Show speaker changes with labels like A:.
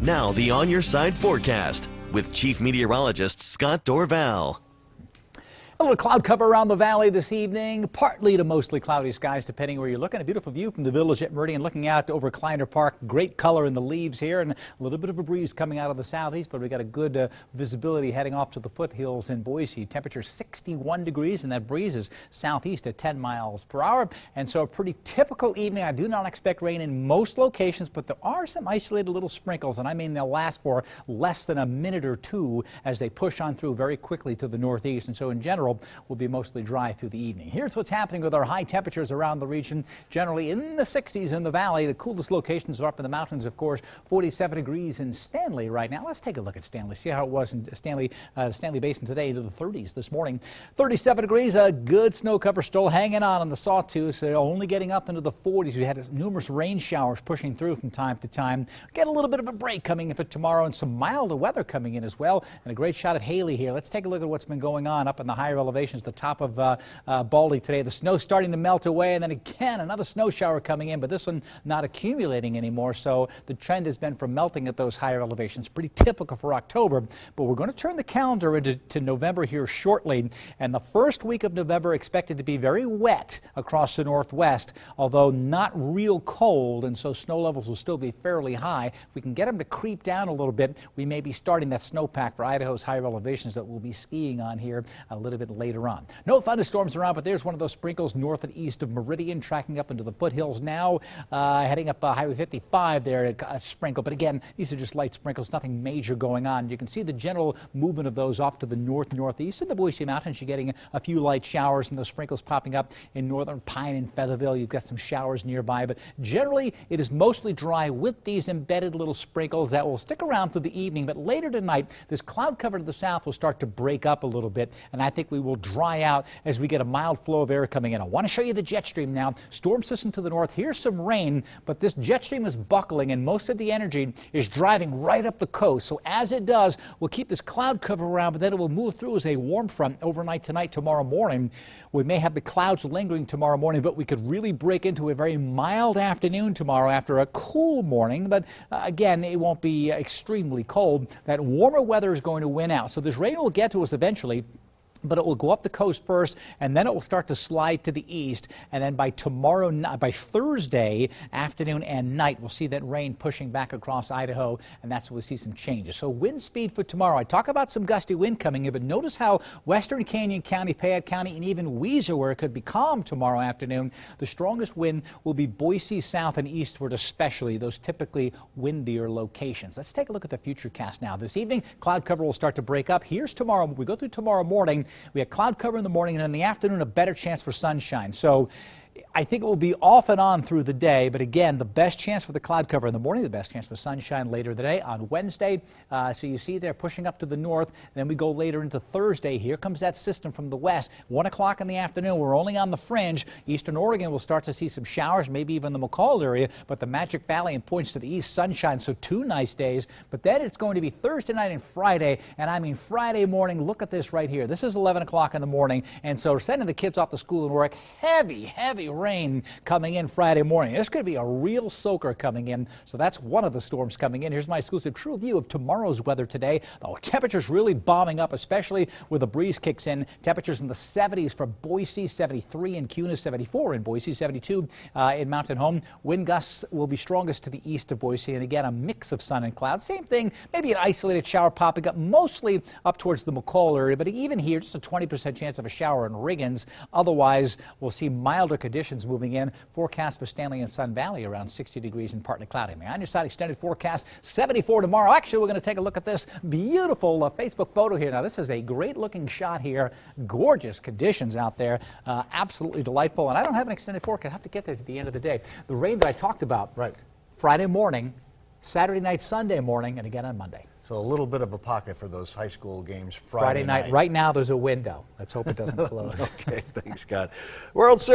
A: Now the On Your Side forecast with Chief Meteorologist Scott Dorval.
B: A little cloud cover around the valley this evening, partly to mostly cloudy skies depending where you're looking. A beautiful view from the village at Meridian looking out over Kleiner Park. Great color in the leaves here and a little bit of a breeze coming out of the southeast, but we got a good visibility heading off to the foothills in Boise. Temperature 61 degrees and that breeze is southeast at 10 miles per hour. And so a pretty typical evening. I do not expect rain in most locations, but there are some isolated little sprinkles, and I mean they'll last for less than a minute or two as they push on through very quickly to the northeast. And so in general, will be mostly dry through the evening. Here's what's happening with our high temperatures around the region. Generally in the 60s in the valley. The coolest locations are up in the mountains, of course. 47 degrees in Stanley right now. Let's take a look at Stanley. See how it was in Stanley Basin today, into the 30s this morning. 37 degrees. A good snow cover still hanging on the Sawtooth. So only getting up into the 40s. We had numerous rain showers pushing through from time to time. Get a little bit of a break coming in for tomorrow and some milder weather coming in as well. And a great shot at Haley here. Let's take a look at what's been going on up in the higher elevations. The top of Baldy today. The snow starting to melt away, and then again another snow shower coming in, but this one not accumulating anymore. So the trend has been for melting at those higher elevations. Pretty typical for October, but we're going to turn the calendar into November here shortly, and the first week of November expected to be very wet across the northwest, although not real cold, and so snow levels will still be fairly high. If we can get them to creep down a little bit, we may be starting that snowpack for Idaho's higher elevations that we'll be skiing on here a little bit later on. No thunderstorms around, but there's one of those sprinkles north and east of Meridian, tracking up into the foothills now, heading up Highway 55 there, a sprinkle. But again, these are just light sprinkles, nothing major going on. You can see the general movement of those off to the north-northeast. In the Boise Mountains, you're getting a few light showers and those sprinkles popping up in northern Pine and Featherville. You've got some showers nearby, but generally it is mostly dry with these embedded little sprinkles that will stick around through the evening. But later tonight, this cloud cover to the south will start to break up a little bit, and I think we will dry out as we get a mild flow of air coming in. I want to show you the jet stream now. Storm system to the north. Here's some rain, but this jet stream is buckling and most of the energy is driving right up the coast. So as it does, we'll keep this cloud cover around, but then it will move through as a warm front overnight tonight, tomorrow morning. We may have the clouds lingering tomorrow morning, but we could really break into a very mild afternoon tomorrow after a cool morning. But again, it won't be extremely cold. That warmer weather is going to win out. So this rain will get to us eventually, but it will go up the coast first, and then it will start to slide to the east. And then by Thursday afternoon and night, we'll see that rain pushing back across Idaho, and that's when we'll see some changes. So wind speed for tomorrow. I talk about some gusty wind coming in, but notice how Western Canyon County, Payette County, and even Weiser, where it could be calm tomorrow afternoon, the strongest wind will be Boise south and eastward, especially those typically windier locations. Let's take a look at the futurecast now. This evening, cloud cover will start to break up. Here's tomorrow. We go through tomorrow morning. We have cloud cover in the morning, and in the afternoon, a better chance for sunshine. So I think it will be off and on through the day, but again, the best chance for the cloud cover in the morning, the best chance for sunshine later in the day on Wednesday. So you see they're pushing up to the north. Then we go later into Thursday. Here comes that system from the west. 1 o'clock in the afternoon, we're only on the fringe. Eastern Oregon will start to see some showers, maybe even the McCall area, but the Magic Valley and points to the east, sunshine, so 2 nice days. But then it's going to be Thursday night and Friday, and I mean Friday morning. Look at this right here. This is 11 o'clock in the morning, and so we're sending the kids off to school and work. Heavy rain coming in Friday morning. There's going to be a real soaker coming in, so that's one of the storms coming in. Here's my exclusive true view of tomorrow's weather today. The temperatures really bombing up, especially where the breeze kicks in. Temperatures in the 70s for Boise, 73 in Kuna, 74 in Boise, 72 in Mountain Home. Wind gusts will be strongest to the east of Boise, and again, a mix of sun and clouds. Same thing, maybe an isolated shower popping up, mostly up towards the McCall area, but even here, just a 20% chance of a shower in Riggins. Otherwise, we'll see milder conditions moving in. Forecast for Stanley and Sun Valley around 60 degrees and partly cloudy. On your side, extended forecast 74 tomorrow. Actually, we're going to take a look at this beautiful Facebook photo here. Now, this is a great looking shot here. Gorgeous conditions out there. Absolutely delightful. And I don't have an extended forecast. I have to get there to the end of the day. The rain that I talked about, right, Friday morning, Saturday night, Sunday morning, and again on Monday.
C: So a little bit of a pocket for those high school games
B: Friday night. Right now, there's a window. Let's hope it doesn't close.
C: Okay, thanks, Scott. World Series.